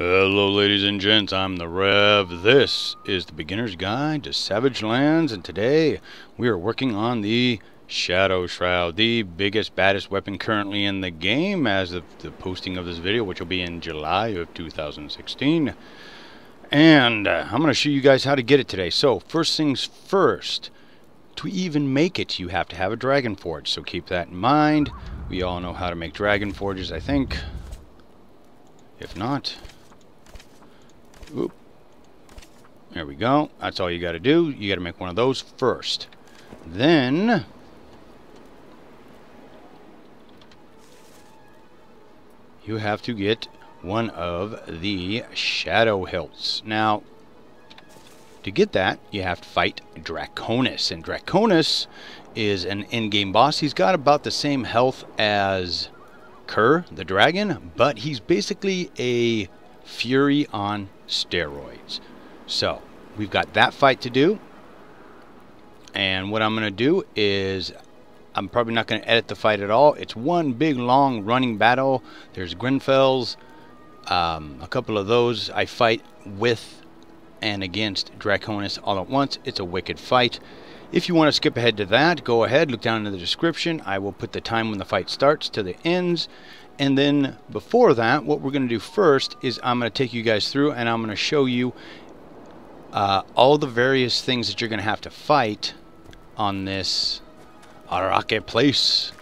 Hello ladies and gents, I'm the Rev. This is the Beginner's Guide to Savage Lands, and today we are working on the Shadow Shroud, the biggest, baddest weapon currently in the game as of the posting of this video, which will be in July of 2016. And I'm going to show you guys how to get it today. So first things first, to even make it you have to have a dragon forge, so keep that in mind. We all know how to make dragon forges, I think. If not, oop. There we go. That's all you got to do. You got to make one of those first. Then you have to get one of the shadow hilts. Now, to get that, you have to fight Draconis. And Draconis is an in-game boss. He's got about the same health as Kerr, the dragon, but he's basically a fury on steroids. So we've got that fight to do, and what I'm going to do is I'm probably not going to edit the fight at all. It's one big long running battle. There's Grenfells, a couple of those I fight with and against Draconis all at once. It's a wicked fight. If you want to skip ahead to that, go ahead, look down in the description. I will put the time when the fight starts to the ends. And then before that, what we're going to do first is I'm going to take you guys through and I'm going to show you all the various things that you're going to have to fight on this place.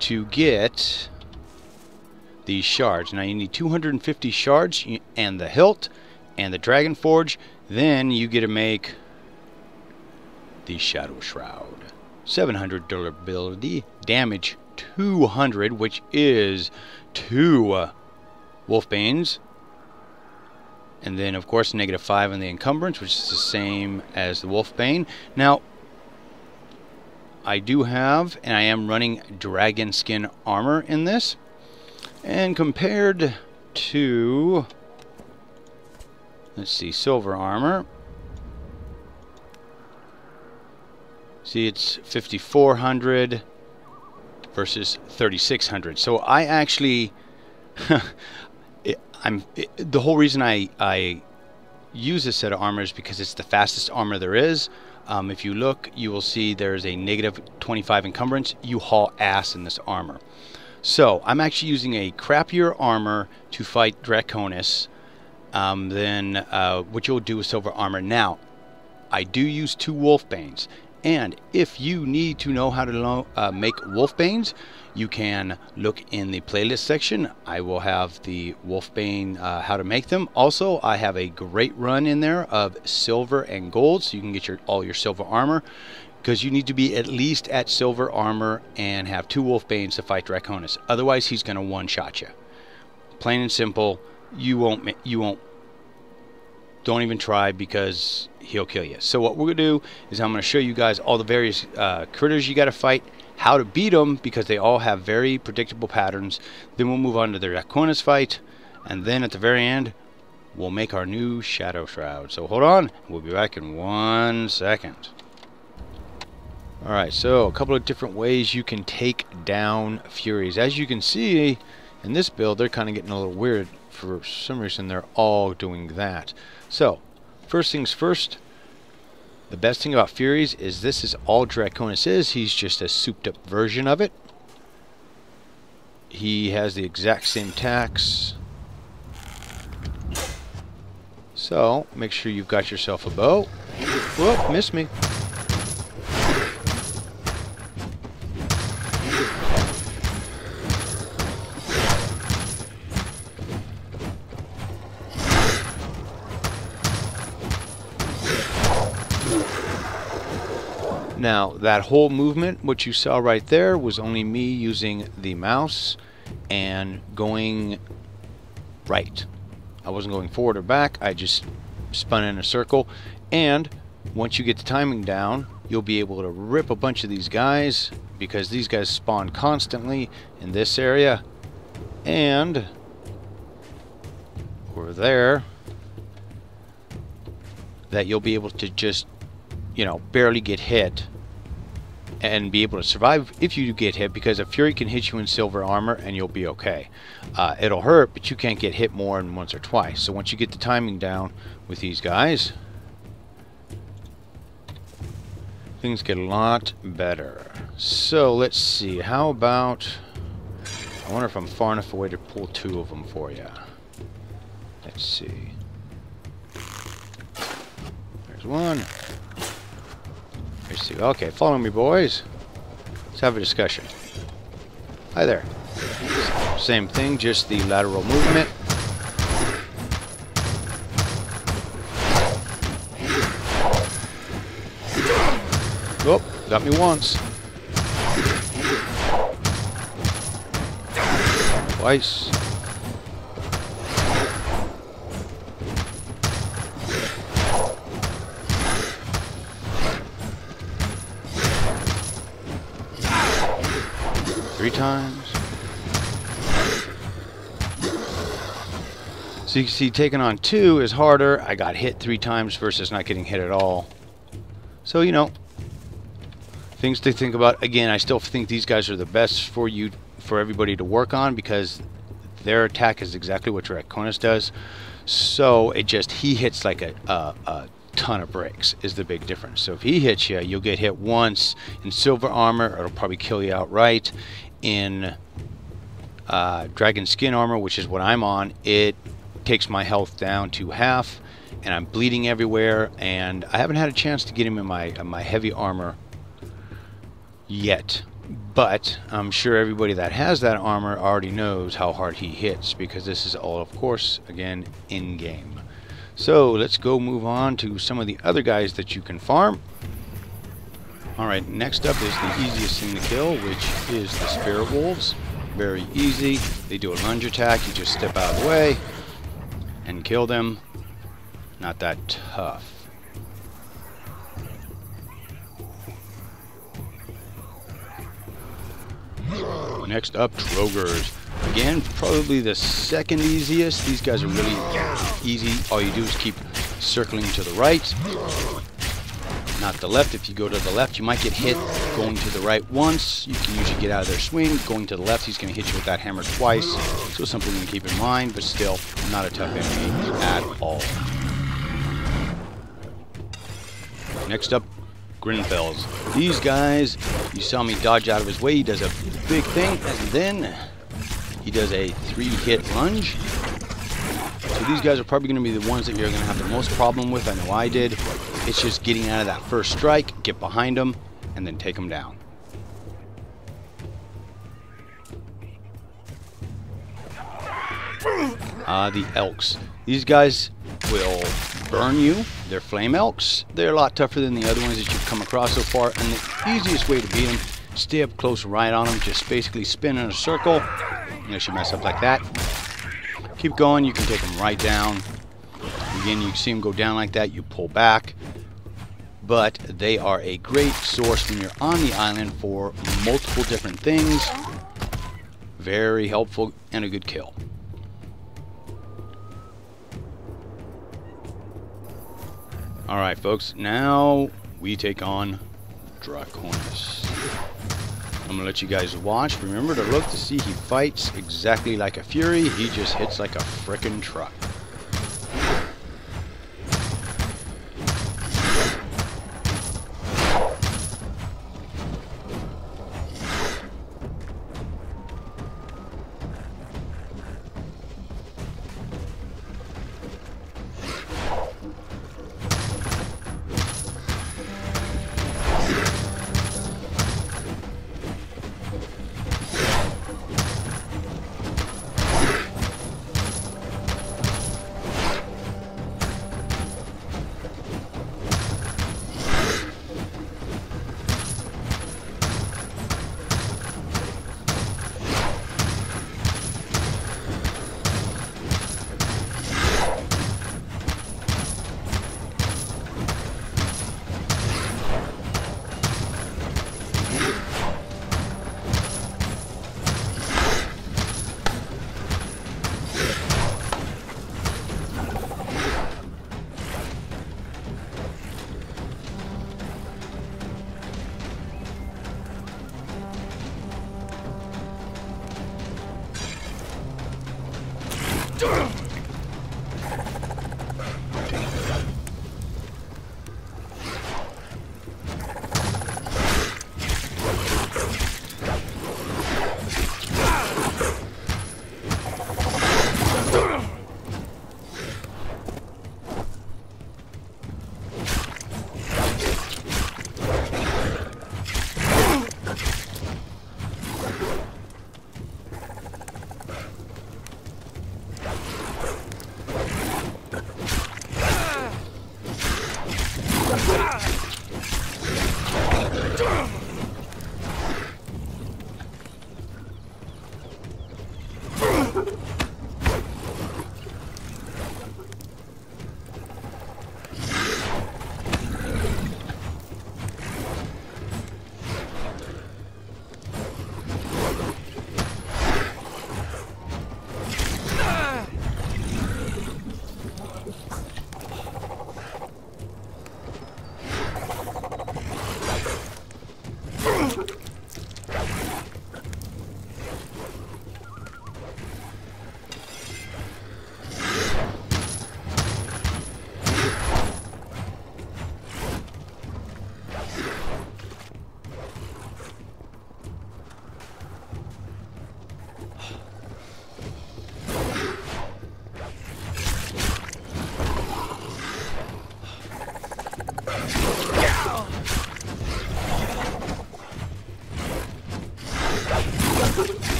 To get these shards. Now you need 250 shards and the hilt and the dragon forge. Then you get to make the Shadow Shroud. 700 durability, damage 200, which is 2 Wolfbanes, and then of course -5 on the encumbrance, which is the same as the Wolfbane. Now I do have, and I am running dragon skin armor in this, and compared to, let's see, silver armor, see, it's 5,400 versus 3,600. So I actually, the whole reason I use this set of armor is because it's the fastest armor there is. If you look, you will see there's a -25 encumbrance. You haul ass in this armor. So I'm actually using a crappier armor to fight Draconis than what you'll do with silver armor. Now, I do use 2 Wolfbanes. And if you need to know how to make Wolfbanes, you can look in the playlist section. I will have the Wolfbane, how to make them. Also, I have a great run in there of silver and gold, so you can get all your silver armor, because you need to be at least at silver armor and have 2 Wolfbanes to fight Draconis. Otherwise, he's going to one-shot you. Plain and simple. You won't. Don't even try, because he'll kill you. So what we're going to do is I'm going to show you guys all the various critters you got to fight, how to beat them, because they all have very predictable patterns. Then we'll move on to the Draconis fight, and then at the very end we'll make our new Shadow Shroud. So hold on, we'll be back in 1 second. Alright, so a couple of different ways you can take down Furies. As you can see in this build, they're kind of getting a little weird. For some reason, they're all doing that. So, first things first, the best thing about Furies is this is all Draconis is. He's just a souped up version of it. He has the exact same attacks. So, make sure you've got yourself a bow. Whoop, missed me. Now, that whole movement, what you saw right there, was only me using the mouse and going right. I wasn't going forward or back, I just spun in a circle. And once you get the timing down, you'll be able to rip a bunch of these guys, because these guys spawn constantly in this area. And over there, that you'll be able to just, you know, barely get hit and be able to survive if you do get hit, because a Fury can hit you in silver armor and you'll be okay. It'll hurt, but you can't get hit more than once or twice. So once you get the timing down with these guys, things get a lot better. So let's see, how about, I wonder if I'm far enough away to pull 2 of them for you. Let's see. There's one. There's 2. Okay, follow me, boys. Let's have a discussion. Hi there. Same thing, just the lateral movement. Oh, got me once. Twice. Three times. So you can see taking on 2 is harder. I got hit 3 times versus not getting hit at all. So, you know, things to think about. Again, I still think these guys are the best for you, for everybody to work on, because their attack is exactly what Draconis does. So it just, he hits like a ton of bricks is the big difference. So if he hits you, you'll get hit once. In silver armor, it'll probably kill you outright. In dragon skin armor, which is what I'm on, it takes my health down to half, and I'm bleeding everywhere, and I haven't had a chance to get him in my heavy armor yet, but I'm sure everybody that has that armor already knows how hard he hits, because this is all, of course, again, in game. So let's go move on to some of the other guys that you can farm. Alright, next up is the easiest thing to kill, which is the Spirit Wolves. Very easy. They do a lunge attack. You just step out of the way and kill them. Not that tough. Next up, Trogers. Again, probably the second easiest. These guys are really easy. All you do is keep circling to the right, not the left. If you go to the left, you might get hit. Going to the right once, you can usually get out of their swing. Going to the left, he's going to hit you with that hammer twice. So something to keep in mind, but still not a tough enemy at all. Next up, Grinfells. These guys, you saw me dodge out of his way. He does a big thing, and then he does a 3-hit lunge. So these guys are probably going to be the ones that you're going to have the most problem with. I know I did. It's just getting out of that first strike, get behind them, and then take them down. The Elks. These guys will burn you. They're flame elks. They're a lot tougher than the other ones that you've come across so far, and the easiest way to beat them, stay up close right on them, just basically spin in a circle, unless you mess up like that. Keep going, you can take them right down. Again, you see them go down like that, you pull back. But they are a great source when you're on the island for multiple different things. Very helpful and a good kill. Alright folks, now we take on Draconis. I'm going to let you guys watch. Remember to look to see he fights exactly like a Fury. He just hits like a frickin' truck.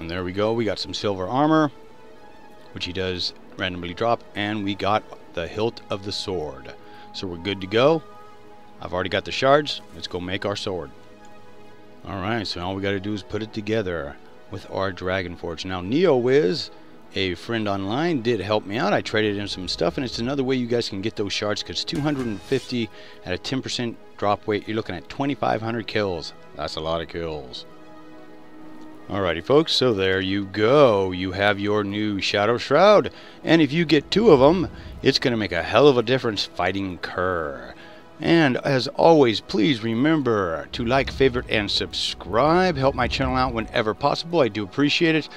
And there we go, we got some silver armor, which he does randomly drop, and we got the hilt of the sword. So we're good to go. I've already got the shards. Let's go make our sword. Alright, so all we got to do is put it together with our Dragon Forge. Now, NeoWiz A friend online did help me out. I traded in some stuff, and it's another way you guys can get those shards, because 250 at a 10% drop weight, you're looking at 2,500 kills. That's a lot of kills. Alrighty folks, so there you go. You have your new Shadow Shroud, and if you get 2 of them, it's going to make a hell of a difference fighting Cur. And as always, please remember to like, favorite, and subscribe. Help my channel out whenever possible. I do appreciate it.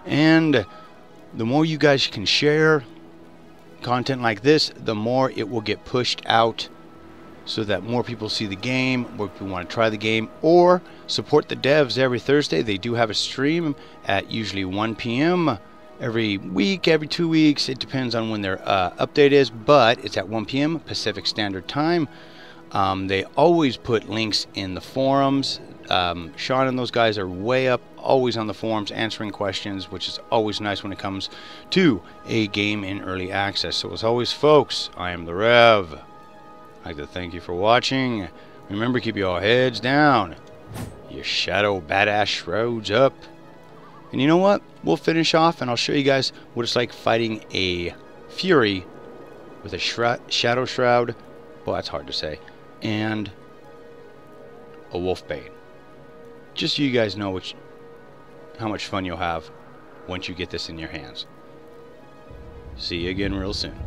And the more you guys can share content like this, the more it will get pushed out, so that more people see the game, more people want to try the game, or support the devs every Thursday. They do have a stream at usually 1 p.m. every week, every 2 weeks. It depends on when their update is, but it's at 1 p.m. Pacific Standard Time. They always put links in the forums. Sean and those guys are way up, always on the forums answering questions, which is always nice when it comes to a game in early access. So as always, folks, I am the Rev. I'd like to thank you for watching. Remember, keep your heads down, your shadow badass shrouds up. And you know what? We'll finish off and I'll show you guys what it's like fighting a Fury with a Shadow Shroud. Well, that's hard to say. And a Wolfbane. Just so you guys know how much fun you'll have once you get this in your hands. See you again real soon.